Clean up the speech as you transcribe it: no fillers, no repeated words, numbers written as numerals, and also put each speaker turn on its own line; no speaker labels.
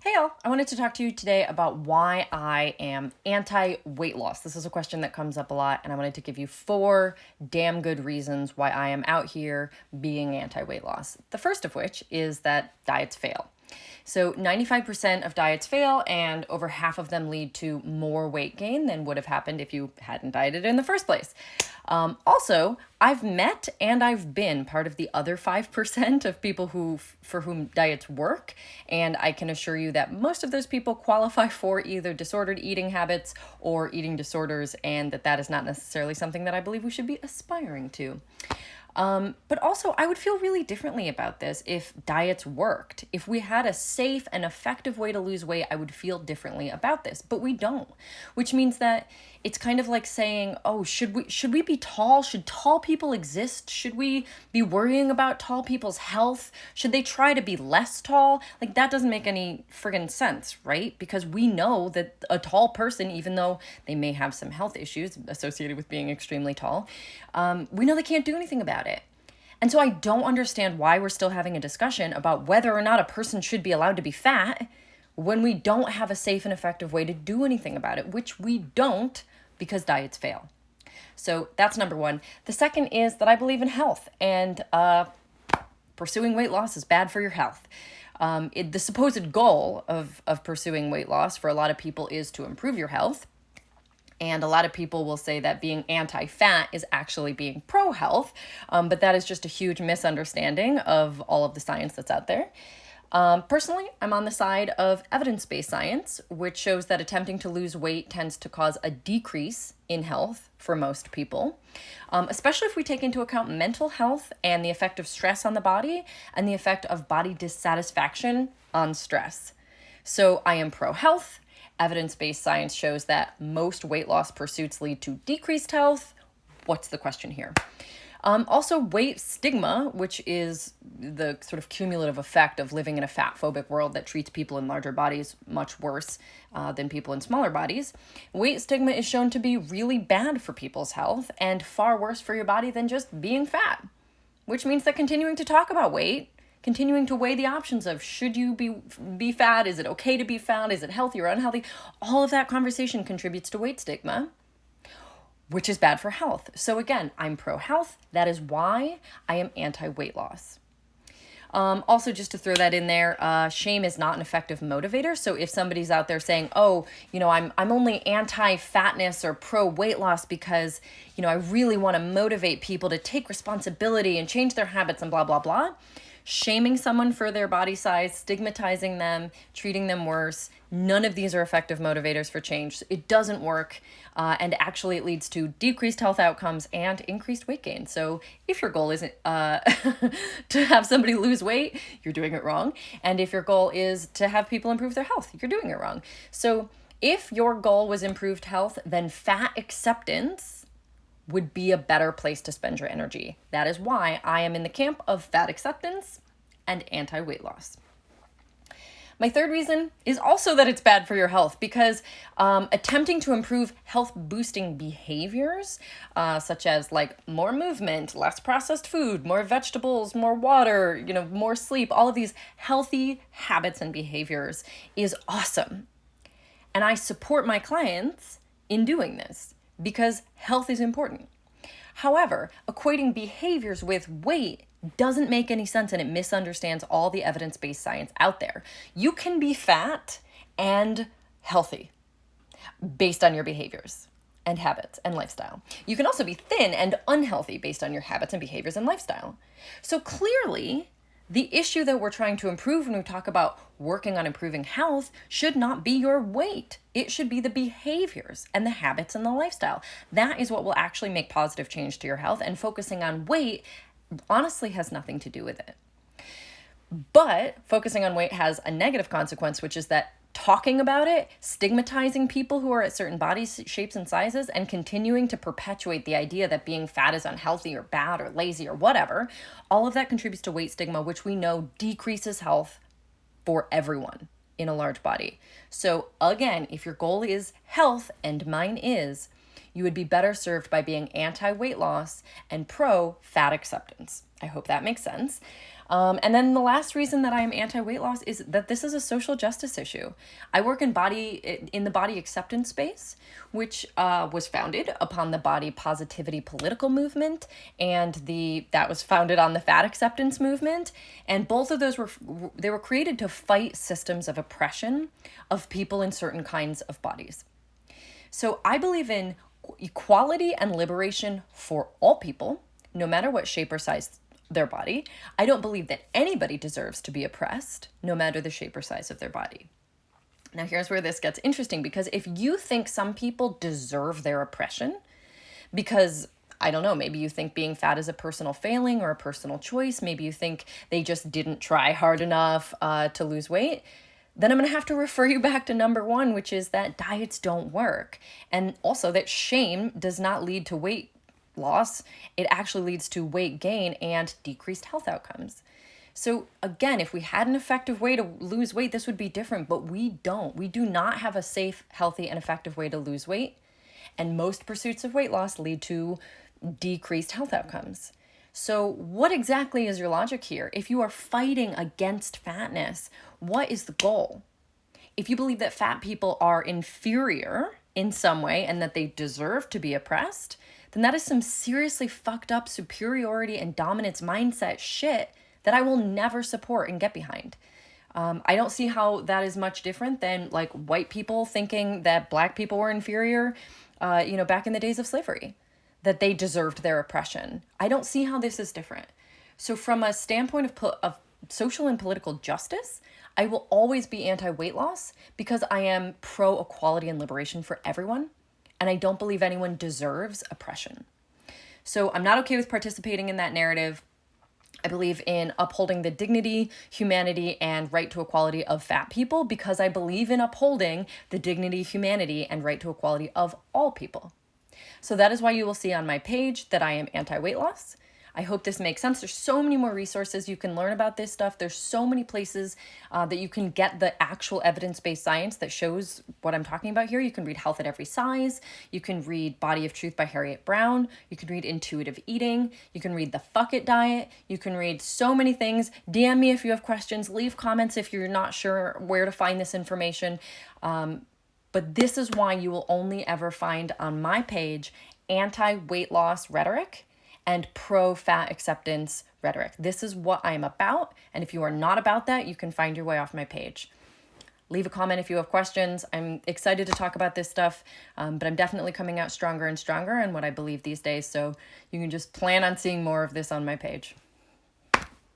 Hey all, I wanted to talk to you today about why I am anti-weight loss. This is a question that comes up a lot, and I wanted to give you 4 damn good reasons why I am out here being anti-weight loss. The first of which is that diets fail. So 95% of diets fail, and over half of them lead to more weight gain than would have happened if you hadn't dieted in the first place. Also, I've met and I've been part of the other 5% of people for whom diets work, and I can assure you that most of those people qualify for either disordered eating habits or eating disorders, and that is not necessarily something that I believe we should be aspiring to. But also, I would feel really differently about this if diets worked. If we had a safe and effective way to lose weight, I would feel differently about this. But we don't, which means that it's kind of like saying, "Oh, should we be tall? Should tall people exist? Should we be worrying about tall people's health? Should they try to be less tall?" Like that doesn't make any friggin' sense, right? Because we know that a tall person, even though they may have some health issues associated with being extremely tall, we know they can't do anything about it. And so I don't understand why we're still having a discussion about whether or not a person should be allowed to be fat when we don't have a safe and effective way to do anything about it, which we don't because diets fail. So that's number one. The second is that I believe in health, and pursuing weight loss is bad for your health. The supposed goal of pursuing weight loss for a lot of people is to improve your health. And a lot of people will say that being anti-fat is actually being pro-health, but that is just a huge misunderstanding of all of the science that's out there. Personally, I'm on the side of evidence-based science, which shows that attempting to lose weight tends to cause a decrease in health for most people, especially if we take into account mental health and the effect of stress on the body and the effect of body dissatisfaction on stress. So I am pro-health. Evidence-based science shows that most weight loss pursuits lead to decreased health. What's the question here? Also, weight stigma, which is the sort of cumulative effect of living in a fat-phobic world that treats people in larger bodies much worse than people in smaller bodies. Weight stigma is shown to be really bad for people's health and far worse for your body than just being fat, which means that continuing to talk about weight, continuing to weigh the options of should you be fat, is it okay to be fat, is it healthy or unhealthy, all of that conversation contributes to weight stigma, which is bad for health. So again, I'm pro-health. That is why I am anti-weight loss. Also, just to throw that in there, shame is not an effective motivator. So if somebody's out there saying, "Oh, I'm only anti-fatness or pro-weight loss because, I really want to motivate people to take responsibility and change their habits and blah, blah, blah," shaming someone for their body size, stigmatizing them, treating them worse, none of these are effective motivators for change. It doesn't work, and actually it leads to decreased health outcomes and increased weight gain. So if your goal isn't to have somebody lose weight, you're doing it wrong. And if your goal is to have people improve their health, you're doing it wrong. So if your goal was improved health, then fat acceptance would be a better place to spend your energy. That is why I am in the camp of fat acceptance and anti-weight loss. My third reason is also that it's bad for your health because attempting to improve health-boosting behaviors, such as like more movement, less processed food, more vegetables, more water, more sleep, all of these healthy habits and behaviors is awesome. And I support my clients in doing this because health is important. However, equating behaviors with weight doesn't make any sense, and it misunderstands all the evidence-based science out there. You can be fat and healthy based on your behaviors and habits and lifestyle. You can also be thin and unhealthy based on your habits and behaviors and lifestyle. So clearly, the issue that we're trying to improve when we talk about working on improving health should not be your weight. It should be the behaviors and the habits and the lifestyle. That is what will actually make positive change to your health, and focusing on weight honestly has nothing to do with it. But focusing on weight has a negative consequence, which is that talking about it, stigmatizing people who are at certain body shapes and sizes, and continuing to perpetuate the idea that being fat is unhealthy or bad or lazy or whatever, all of that contributes to weight stigma, which we know decreases health for everyone in a large body. So again, if your goal is health, and mine is, you would be better served by being anti-weight loss and pro-fat acceptance. I hope that makes sense. And then the last reason that I am anti-weight loss is that this is a social justice issue. I work in the body acceptance space, which was founded upon the body positivity political movement, and that was founded on the fat acceptance movement. And both of those were created to fight systems of oppression of people in certain kinds of bodies. So I believe in equality and liberation for all people, no matter what shape or size their body. I don't believe that anybody deserves to be oppressed, no matter the shape or size of their body. Now, here's where this gets interesting, because if you think some people deserve their oppression because, I don't know, maybe you think being fat is a personal failing or a personal choice, maybe you think they just didn't try hard enough to lose weight, then I'm going to have to refer you back to number one, which is that diets don't work. And also that shame does not lead to weight loss. It actually leads to weight gain and decreased health outcomes. So again, if we had an effective way to lose weight, this would be different, but we don't. We do not have a safe, healthy, and effective way to lose weight. And most pursuits of weight loss lead to decreased health outcomes. So what exactly is your logic here? If you are fighting against fatness, what is the goal? If you believe that fat people are inferior in some way and that they deserve to be oppressed, then that is some seriously fucked up superiority and dominance mindset shit that I will never support and get behind. I don't see how that is much different than like white people thinking that black people were inferior, back in the days of slavery, that they deserved their oppression. I don't see how this is different. So from a standpoint of social and political justice, I will always be anti-weight loss because I am pro-equality and liberation for everyone, and I don't believe anyone deserves oppression. So I'm not okay with participating in that narrative. I believe in upholding the dignity, humanity, and right to equality of fat people because I believe in upholding the dignity, humanity, and right to equality of all people. So that is why you will see on my page that I am anti-weight loss. I hope this makes sense. There's so many more resources you can learn about this stuff. There's so many places that you can get the actual evidence-based science that shows what I'm talking about here. You can read Health at Every Size. You can read Body of Truth by Harriet Brown. You can read Intuitive Eating. You can read The Fuck It Diet. You can read so many things. DM me if you have questions. Leave comments if you're not sure where to find this information. But this is why you will only ever find on my page anti-weight loss rhetoric and pro-fat acceptance rhetoric. This is what I'm about, and if you are not about that, you can find your way off my page. Leave a comment if you have questions. I'm excited to talk about this stuff, but I'm definitely coming out stronger and stronger in what I believe these days, so you can just plan on seeing more of this on my page.